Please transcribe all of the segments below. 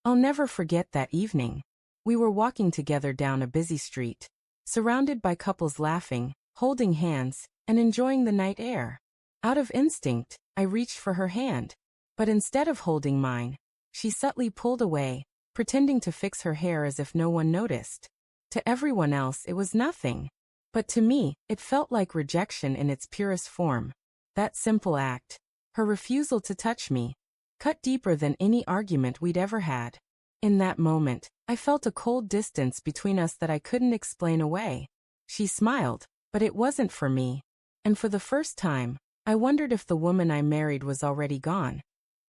I'll never forget that evening. We were walking together down a busy street, surrounded by couples laughing, holding hands, and enjoying the night air. Out of instinct, I reached for her hand, but instead of holding mine, she subtly pulled away, pretending to fix her hair as if no one noticed. To everyone else it was nothing, but to me, it felt like rejection in its purest form. That simple act, her refusal to touch me, cut deeper than any argument we'd ever had. In that moment, I felt a cold distance between us that I couldn't explain away. She smiled, but it wasn't for me. And for the first time, I wondered if the woman I married was already gone.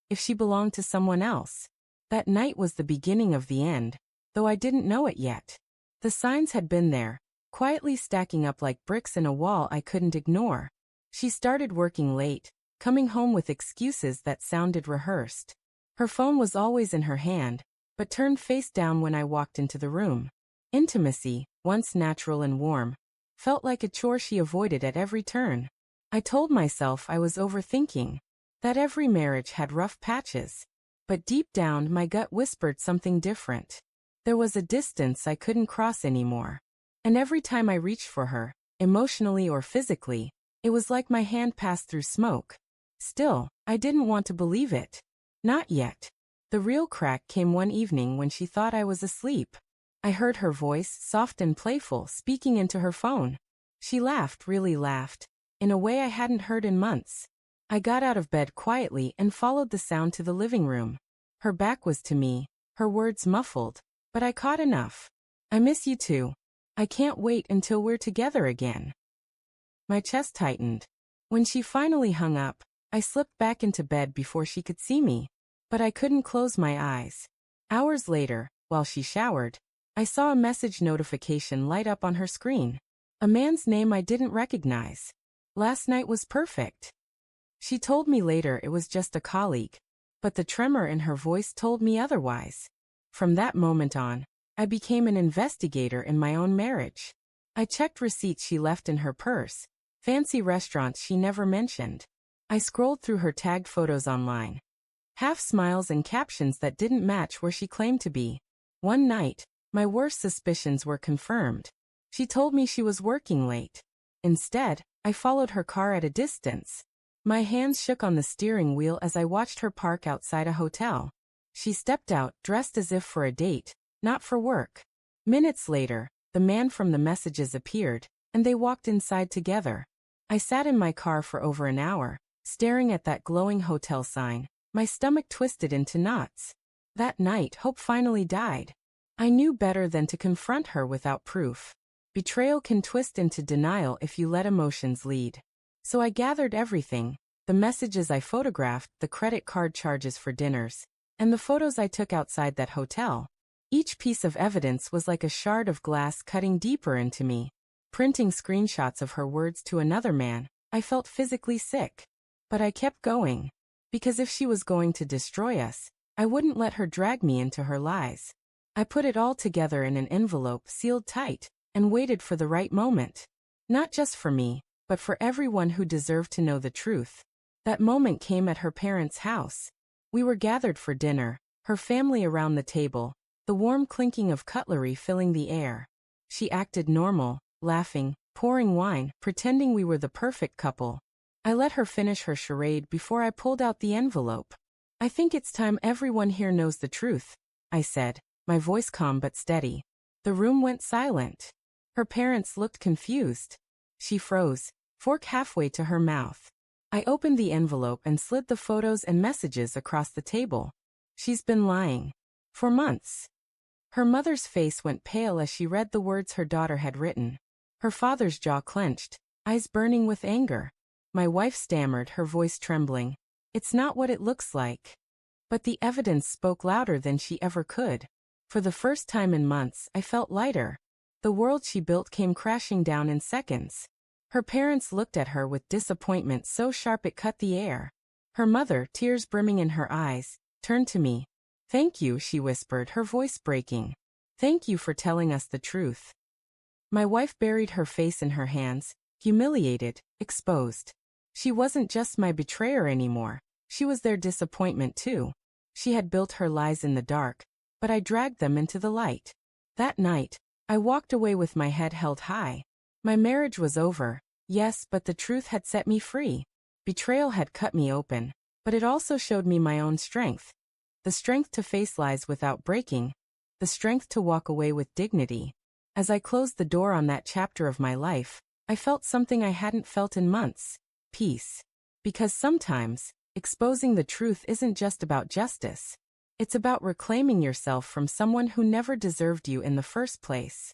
If she belonged to someone else. That night was the beginning of the end, though I didn't know it yet. The signs had been there, quietly stacking up like bricks in a wall I couldn't ignore. She started working late, coming home with excuses that sounded rehearsed. Her phone was always in her hand, but turned face down when I walked into the room. Intimacy, once natural and warm, felt like a chore she avoided at every turn. I told myself I was overthinking, that every marriage had rough patches. But deep down my gut whispered something different. There was a distance I couldn't cross anymore. And every time I reached for her, emotionally or physically, it was like my hand passed through smoke. Still, I didn't want to believe it. Not yet. The real crack came one evening when she thought I was asleep. I heard her voice, soft and playful, speaking into her phone. She laughed, really laughed, in a way I hadn't heard in months. I got out of bed quietly and followed the sound to the living room. Her back was to me, her words muffled, but I caught enough. I miss you too. I can't wait until we're together again. My chest tightened. When she finally hung up, I slipped back into bed before she could see me. But I couldn't close my eyes. Hours later, while she showered, I saw a message notification light up on her screen. A man's name I didn't recognize. Last night was perfect. She told me later it was just a colleague, but the tremor in her voice told me otherwise. From that moment on, I became an investigator in my own marriage. I checked receipts she left in her purse, fancy restaurants she never mentioned. I scrolled through her tagged photos online. Half smiles and captions that didn't match where she claimed to be. One night, my worst suspicions were confirmed. She told me she was working late. Instead, I followed her car at a distance. My hands shook on the steering wheel as I watched her park outside a hotel. She stepped out, dressed as if for a date, not for work. Minutes later, the man from the messages appeared, and they walked inside together. I sat in my car for over an hour, staring at that glowing hotel sign, my stomach twisted into knots. That night, hope finally died. I knew better than to confront her without proof. Betrayal can twist into denial if you let emotions lead. So I gathered everything, the messages I photographed, the credit card charges for dinners, and the photos I took outside that hotel. Each piece of evidence was like a shard of glass cutting deeper into me. Printing screenshots of her words to another man, I felt physically sick. But I kept going. Because if she was going to destroy us, I wouldn't let her drag me into her lies. I put it all together in an envelope sealed tight, and waited for the right moment. Not just for me, but for everyone who deserved to know the truth. That moment came at her parents' house. We were gathered for dinner, her family around the table, the warm clinking of cutlery filling the air. She acted normal, laughing, pouring wine, pretending we were the perfect couple. I let her finish her charade before I pulled out the envelope. I think it's time everyone here knows the truth, I said, my voice calm but steady. The room went silent. Her parents looked confused. She froze, fork halfway to her mouth. I opened the envelope and slid the photos and messages across the table. She's been lying. For months. Her mother's face went pale as she read the words her daughter had written. Her father's jaw clenched, eyes burning with anger. My wife stammered, her voice trembling. It's not what it looks like. But the evidence spoke louder than she ever could. For the first time in months, I felt lighter. The world she built came crashing down in seconds. Her parents looked at her with disappointment so sharp it cut the air. Her mother, tears brimming in her eyes, turned to me. Thank you, she whispered, her voice breaking. Thank you for telling us the truth. My wife buried her face in her hands, humiliated, exposed. She wasn't just my betrayer anymore. She was their disappointment too. She had built her lies in the dark, but I dragged them into the light. That night, I walked away with my head held high. My marriage was over, yes, but the truth had set me free. Betrayal had cut me open, but it also showed me my own strength. The strength to face lies without breaking, the strength to walk away with dignity. As I closed the door on that chapter of my life, I felt something I hadn't felt in months: peace. Because sometimes, exposing the truth isn't just about justice. It's about reclaiming yourself from someone who never deserved you in the first place.